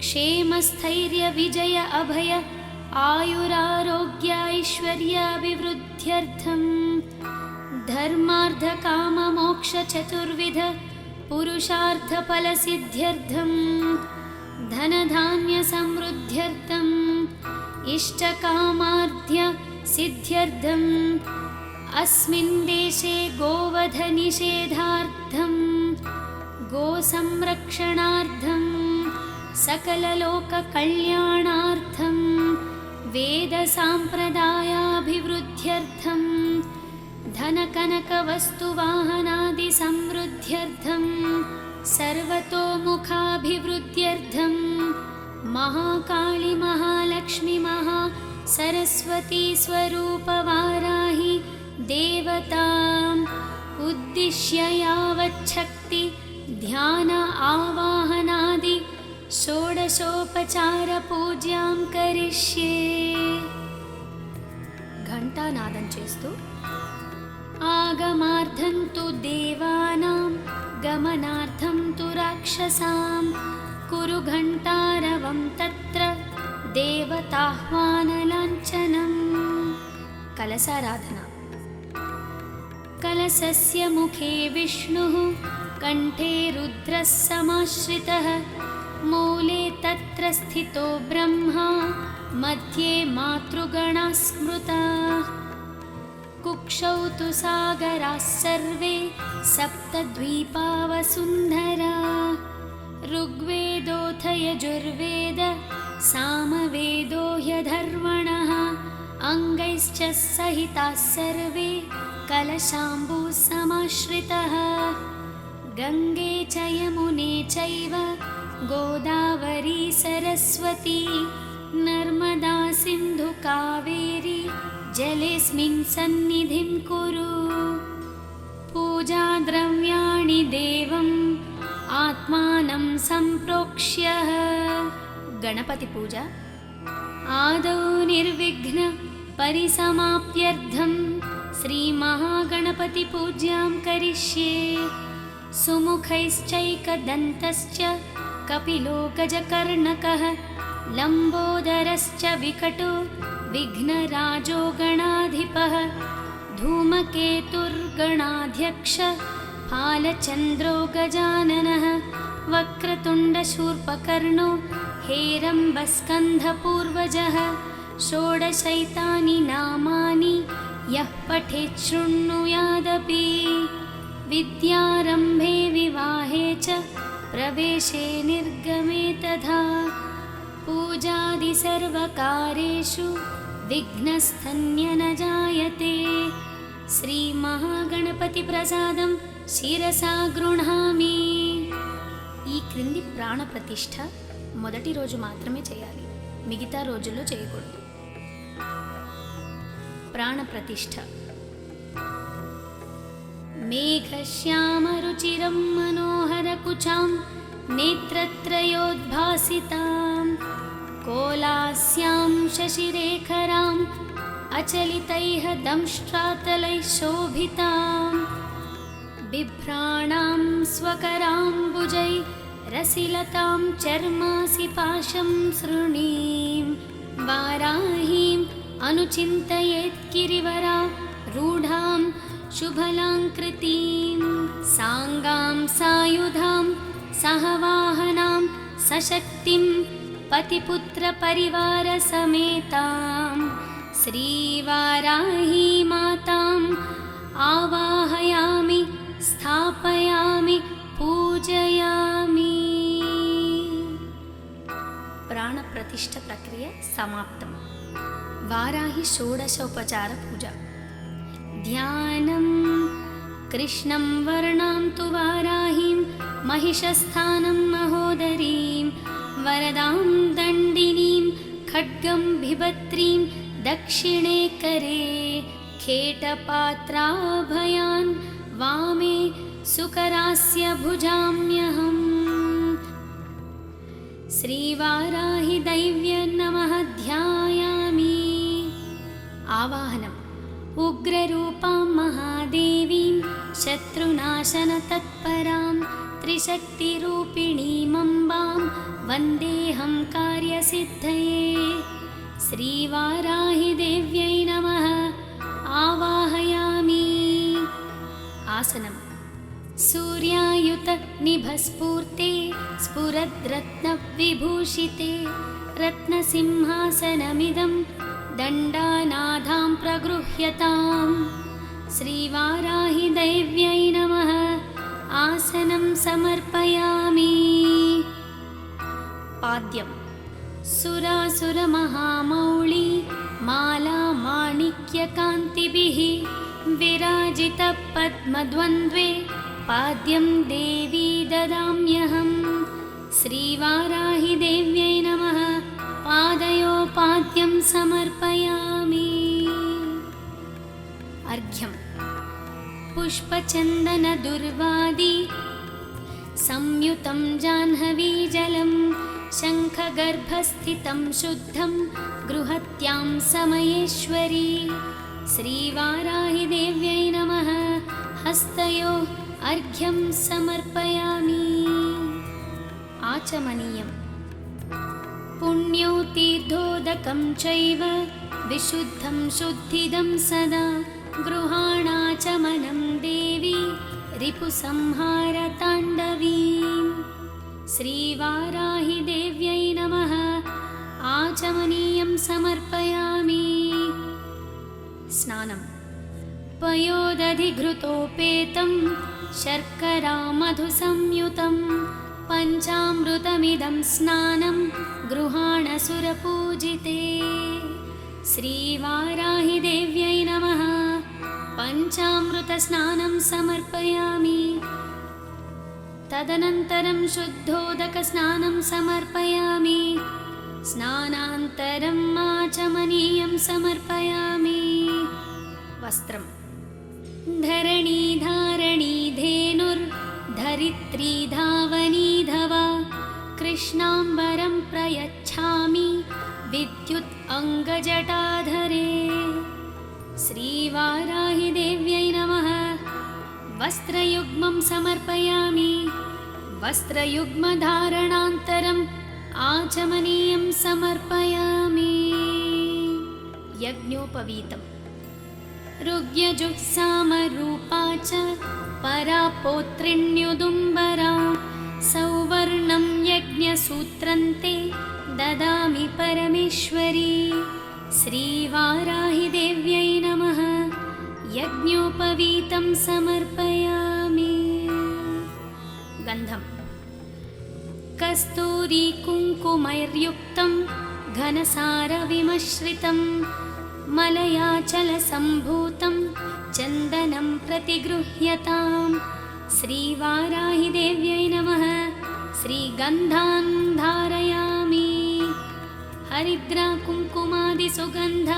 क्षेमस्थैर्यविजय अभय आयुरारोग्यैश्वर्याभिवृद्ध्यर्थं धर्मार्थकाममोक्षचतुर्विध पुरुषार्थफलसिद्ध्यर्थं धनधान्यसमृद्ध्यर्थं इष्टकामार्थ्य सिद्ध्यर्थम् अस्मिन् देशे गोवधनिषेधार्थं गोसंरक्षणार्थं सकललोककल्याणार्थं वेदसाम्प्रदायाभिवृद्ध्यर्थं धनकनकवस्तुवाहनादिसमृद्ध्यर्थं सर्वतोमुखाभिवृद्ध्यर्थं महाकाली महालक्ष्मी सरस्वती स्वरूपवाराहि देवताम् उद्दिश्य यावच्छक्ति ध्यान आवाहनादि षोडशोपचार पूज्यां करिष्ये। घंटानादं चेस्तु आगमार्थं तु देवानां गमनार्थं तु राक्षसां कुरु घंटारवं तत्र देवताह्वानलाञ्छनम्। कलशाराधना कलशस्य मुखे विष्णुः कण्ठे रुद्रः समाश्रितः मूले तत्र स्थितो ब्रह्मा मध्ये मातृगणाः स्मृताः कुक्षौ तु सागराः सर्वे सप्तद्वीपा वसुन्धरा ऋग्वेदोऽथ यजुर्वेद सामवेदो ह्यधर्वणः अङ्गैश्च सहिताः सर्वे कलशाम्बुः समाश्रितः गङ्गे च यमुने चैव गोदावरी सरस्वती नर्मदा सिन्धु कावेरी जलेऽस्मिन् सन्निधिं कुरु। पूजाद्रव्याणि देवम् आत्मानं सम्प्रोक्ष्य गणपति पूजा आदौ निर्विघ्न परिसमाप्त्यर्थं श्रीमहागणपति पूज्यां करिष्ये। सुमुखैश्चैकदन्तश्च कपिलो गजकर्णकः लम्बोदरश्च विकटो विघ्नराजो गणाधिपः धूमकेतुर्गणाध्यक्ष फालचन्द्रो गजाननः वक्रतुण्डशूर्पकर्णो हेरम्बस्कन्धपूर्वजः षोडशैतानि नामानि यः पठेत् शृणुयादपि विद्यारम्भे विवाहे च प्रवेशे निर्गमे तथा पूजादिसर्वकार्येषु विघ्नस्तन्य न जायते। श्रीमहागणपतिप्रसादं శిరసా గృహామి. ఈ క్రింది ప్రాణ ప్రతిష్ఠ మొదటి రోజు మాత్రమే చేయాలి, మిగతా రోజుల్లో చేయకూడదు. ప్రాణ ప్రతిష్ఠ మేఘశ్యామరుచిరం మనోహరకుచాం నేత్రత్రయోద్భాసితాం కోలాస్యాం శశిరేఖరాం అచలితైః దంష్ట్రాతలైః శోభితాం బిభ్రాణాం స్వకరాంబుజై రసిలతాం చర్మాసి పాశం శృణీం వారాహీం అనుచింతయేత్ గిరివరా రూఢాం శుభలాంకృతీం సాంగాం సాయుధాం సహవాహనాం సశక్తిం పతిపుత్ర పరివార సమేతాం శ్రీవారాహీ మాతాం ఆవాహయామి. इष्टप्रक्रिया समाप्तं। वाराहि षोडशोपचारपूजा। ध्यानं कृष्णं वर्णां तु वाराहीं महिषस्थानं महोदरीं वरदां दण्डिनीं खड्गं बिभत्रीं दक्षिणे करे खेटपात्राभयान् वामे सुकरास्य भुजाम्यहम्। श्रीवाराहि दैव्य नमः ध्यायामि। आवाहनम् उग्ररूपां महादेवीं शत्रुनाशनतत्परां त्रिशक्तिरूपिणीमम्बां वन्देऽहं कार्यसिद्धये। श्रीवाराहि देव्यै नमः आवाहयामि। आसनम् सूर्यायुतनिभस्फूर्ते स्फुरद्रत्नविभूषिते रत्नसिंहासनमिदं दण्डानाथां प्रगृह्यताम्। श्रीवाराहि दैव्यै नमः आसनं समर्पयामि। पाद्यम् सुरासुरमहामौळी माला माणिक्यकान्तिभिः विराजितपद्मद्वन्द्वे पाद्यं देवी ददाम्यहम्। श्रीवाराहि देव्यै नमः पादयो पाद्यं समर्पयामि। अर्घ्यम् पुष्पचन्दनदुर्वादी संयुतं जाह्नवीजलं शङ्खगर्भस्थितं शुद्धं गृहत्यां समयेश्वरी। श्रीवाराहि देव्यै नमः हस्तयोः अर्घ्यं समर्पयामि। आचमनीयम् पुण्यो तीर्थोदकं चैव विशुद्धं शुद्धिदं सदा गृहाणाचमनं देवी रिपुसंहारताण्डवीम्। श्रीवाराहि देव्यै नमः आचमनीयं समर्पयामि। स्नानम् पयोदधिघृतोपेतं शर्करामधुसंयुतं पञ्चामृतमिदं स्नानं गृहाणसुरपूजिते। श्रीवाराहि देव्यै नमः पञ्चामृतस्नानं समर्पयामि। तदनन्तरं शुद्धोदकस्नानं समर्पयामि। स्नानान्तरम् आचमनीयं समर्पयामि। वस्त्रम् धरणी धारणी धेनुर्धरित्री धावनी धवा कृष्णाम्बरं प्रयच्छामि विद्युत् अङ्गजटाधरे। श्रीवाराहि देव्यै नमः वस्त्रयुग्मं समर्पयामि। वस्त्रयुग्मधारणान्तरम् आचमनीयं समर्पयामि। यज्ञोपवीतम् ऋग्यजुःसामरूपा च परा पौत्रिण्युदुम्बरा सौवर्णं यज्ञसूत्रन्ते ददामि परमेश्वरी। श्रीवाराहि देव्यै नमः यज्ञोपवीतं समर्पयामि। गन्धम् कस्तूरी कुङ्कुमैर्युक्तं घनसारविमश्रितं मलयाचलसम्भूतं चन्दनं प्रतिगृह्यताम्। श्रीवाराहि देव्यै नमः श्रीगन्धान् धारयामि। हरिद्रा कुङ्कुमादिसुगन्ध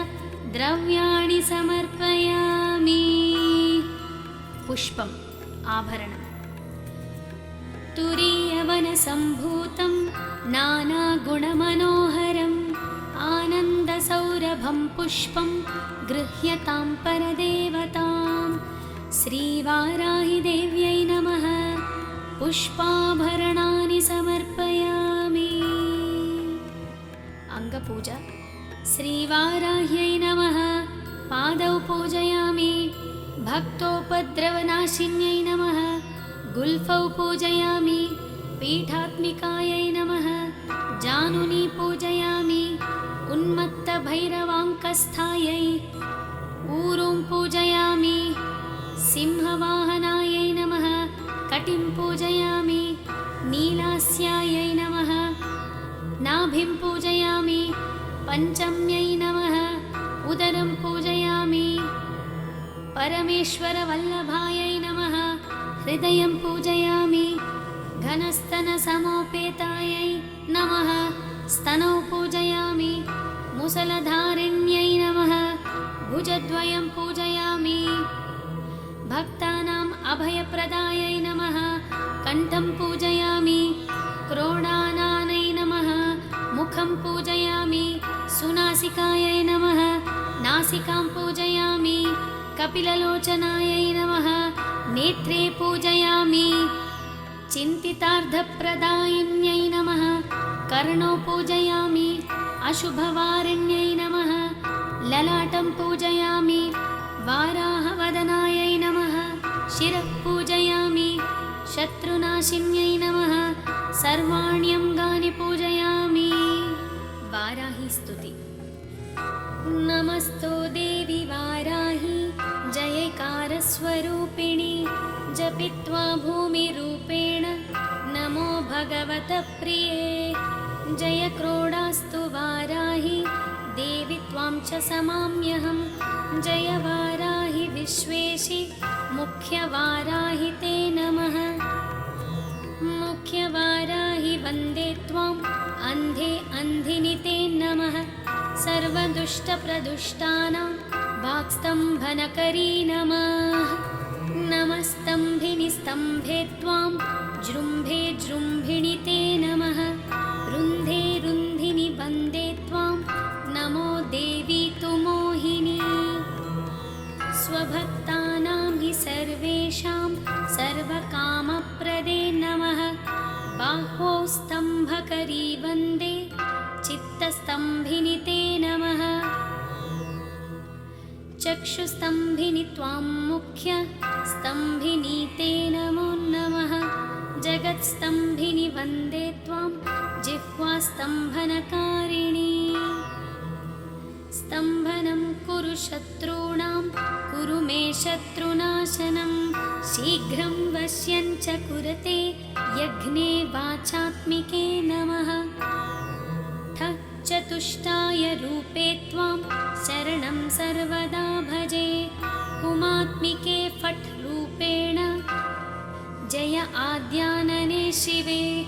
द्रव्याणि समर्पयामि। पुष्पम् आभरणम् तुरीयवनसम्भूतं नानागुणमनोहरम् आनन्दसौरभं पुष्पं गृह्यतां परदेवताम्। श्रीवाराहि देव्यै नमः पुष्पाभरणानि समर्पयामि। अङ्गपूजा श्रीवाराह्यै नमः पादौ पूजयामि। भक्तोपद्रवनाशिन्यै नमः गुल्फौ पूजयामि। पीठात्मिकायै नमः जानुनी पूजयामि। उन्मत्तभैरवाङ्कस्थायै ऊरुं पूजयामि। सिंहवाहनायै नमः कटिं पूजयामि। नीलास्यायै नमः नाभिं पूजयामि। पञ्चम्यै नमः उदरं पूजयामि। परमेश्वरवल्लभायै नमः हृदयं पूजयामि। घनस्तनसमोपेतायै नमः स्तनौ पूजयामि। मुसलधारिण्यै नमः भुजद्वयं पूजयामि। भक्तानाम् अभयप्रदायै नमः कण्ठं पूजयामि। क्रोडानानै नमः मुखं पूजयामि। सुनासिकायै नमः नासिकां पूजयामि। कपिललोचनायै नमः नेत्रे पूजयामि। चिन्तितार्थप्रदायिन्यै नमः कर्णौ पूजयामि। अशुभवारिण्यै नमः ललाटं पूजयामि। वाराहवदनायै नमः शिरः पूजयामि। शत्रुनाशिन्यै नमः सर्वाण्यङ्गानि पूजयामि। वाराही स्तुति। नमस्तो देवी वाराही जयकारस्वरूपिणि। जपित्वा भूमिरूपेण नमो भगवतः प्रिये। जय क्रोडास्तु वाराही देवी त्वां च समाम्यहं। जय वाराही विश्वेशि मुख्यवाराही ते नमः। मुख्यवाराही वन्दे त्वाम् अन्धे अन्धिनि ते नमः। सर्वदुष्टप्रदुष्टानां वाक्स्तम्भनकरी नमः। नमस्तम्भिनि स्तम्भे त्वां जृम्भे जृम्भिणि ते नमः। रुन्धे रुन्धिनि वन्दे त्वां नमो देवी तु मोहिनी। स्वभक्तानां हि सर्वेषां सर्वकामप्रदे नमः। बाह्वो स्तम्भकरी वन्दे चित्तस्तम्भिनि ते नमः। चक्षुस्तम्भिनि त्वां मुख्य स्तम्भिनि ते नमो नमः। जगत्स्तम्भिनि वन्दे त्वां जिह्वास्तम्भनकारिणी। स्तम्भनं कुरु शत्रूणां कुरु मे शत्रुनाशनं। शीघ्रं वश्यं च कुरते यज्ञे वाचात्मिके नमः। ठः चतुष्टाय रूपे त्वां शरणं सर्वदा भजे। हुमात्मिके फट् रूपेण जय आद्यानने शिवे।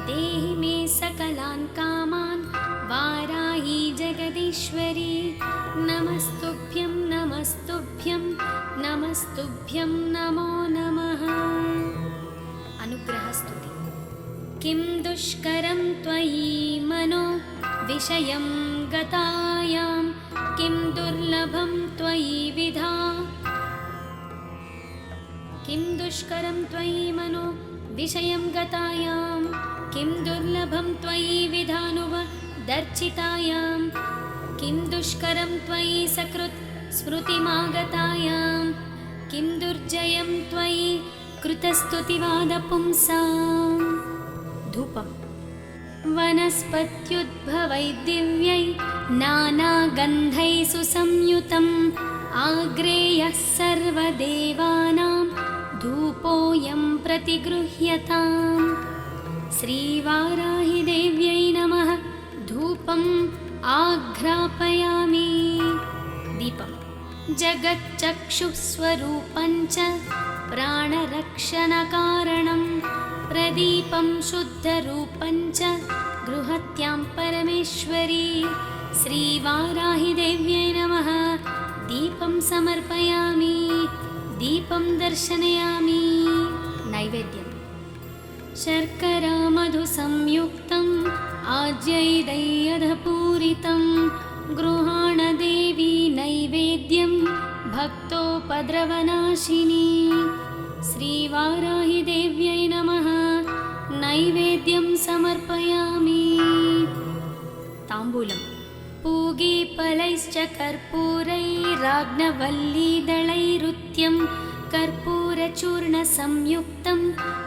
देहि मे सकलान् कामान् वाराही जगदीश्वरी। नमस्तुभ्यं नमस्तुभ्यं नमस्तुभ्यं नमो नमः। अनुग्रहस्तुति। किं दुष्करं त्वयि मनो विषयं गतायां। किं दुर्लभं त्वयि विधा। किं दुष्करं त्वयि मनो विषयं गतायां। किं दुर्लभं त्वयि विधानुवदर्चितायां। किं दुष्करं त्वयि सकृत् स्मृतिमागतायां। किं दुर्जयं त्वयि कृतस्तुतिवादपुंसां। धूपम्। वनस्पत्युद्भवै दिव्यै नानागन्धैः सुसंयुतम्। आग्रेयः सर्वदेवानां धूपोऽयं प्रतिगृह्यताम्। श्रीवाराही देव्यै नमः धूपम् आघ्रापयामि। दीपम्। जगच्चक्षुस्वरूपं च प्राणरक्षणकारणं। प्रदीपं शुद्धरूपं च गृहत्यां परमेश्वरी। श्रीवाराही देव्यै नमः दीपं समर्पयामि। दीपं दर्शयामि। नैवेद्यम्। शर्करामधुसंयुक्तम् आज्यैदय्यधपूरितं। गृहाण देवी नैवेद्यं भक्तोपद्रवनाशिनी। श्रीवाराही देव्यै नमः नैवेद्यं समर्पयामि। ताम्बूलम्। पूगीफलैश्च कर्पूरैराग्नवल्लीदलैरुत्यं। कर्पूरचूर्णसंयुक्तं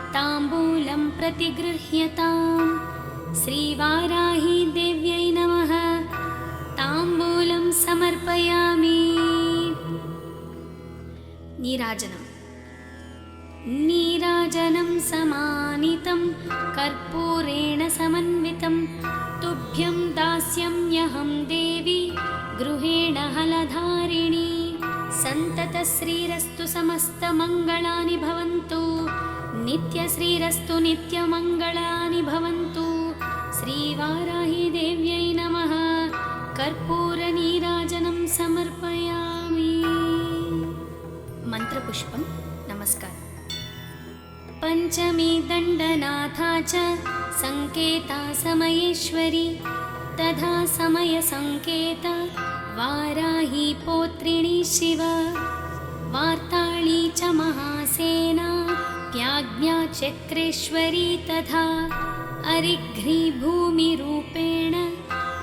ताम्बूलं प्रतिगृह्यताम्। श्रीवाराही देव्यै नमः ताम्बूलं समर्पयामि। नीराजनम्। नीराजनं समानितं कर्पूरेण समन्वितं। तुभ्यं तुभ्यं दास्यम्यहं देवी गृहेण हलधारिणी। सन्ततश्रीरस्तु समस्तमङ्गलानि भवन्तु, नित्यश्रीरस्तु नित्यमङ्गलानि भवन्तु। श्रीवाराही देव्यै नमः। कर्पूरनीराजनं समर्पयामि। मन्त्रपुष्पं नमस्कार। पञ्चमी दण्डनाथा च संकेता समयेश्वरी, तथा समयसंकेता वाराही पौत्रिणी शिव। वार्ताळी च महासेना त्याज्ञा चक्रेश्वरी, तथा अरिघ्रीभूमिरूपेण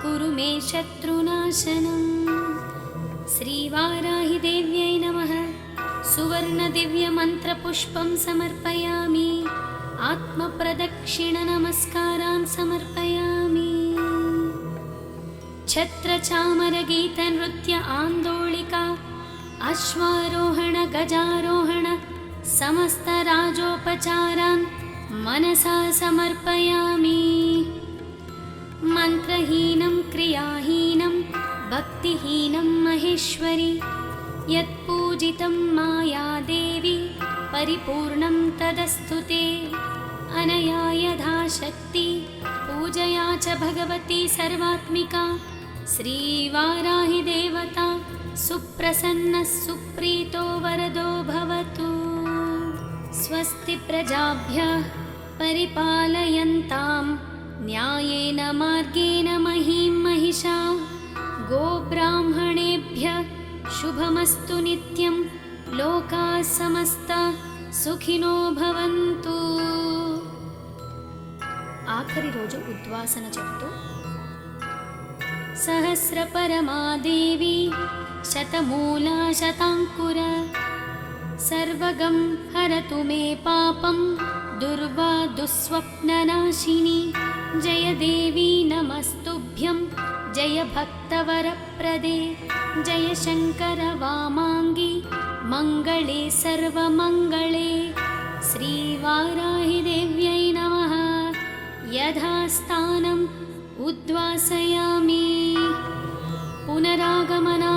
कुरु मे शत्रुनाशनम्। श्रीवाराही देव्यै नमः। सुवर्णदिव्यमन्त्रपुष्पं समर्पयामि। आत्मप्रदक्षिणनमस्कारान् समर्पयामि। छत्रचामरगीतनृत्य आन्दोलिका अश्वारोहण गजारोहण समस्तराजोपचारान् मनसा समर्पयामि। मन्त्रहीनं क्रियाहीनं भक्तिहीनं महेश्वरी, यत्पूजितं मायादेवी परिपूर्णं तदस्तु ते। अनया यथाशक्ति पूजया च भगवती सर्वात्मिका श्रीवाराही देवता सुप्रसन्नः सुप्रीतो वरदो भवतु। स्वस्ति प्रजाभ्यः परिपालयन्तां न्यायेन मार्गेण महीं महिषा। गोब्राह्मणेभ्यः शुभमस्तु नित्यं, लोकाः समस्ताः सुखिनो भवन्तु। ఆఖరి రోజు ఉద్వాసన చెబుతూ सहस्रपरमादेवी शतमूला शताङ्कुर, सर्वगं हरतु मे पापं दुर्वा दुःस्वप्ननाशिनी। जय देवी नमस्तुभ्यं, जय भक्तवरप्रदे, जय शङ्कर वामाङ्गी, मङ्गले सर्वमङ्गले। श्रीवाराही देव्यै नमः। यथास्थानम् उद्वासयामि। पुनरागमना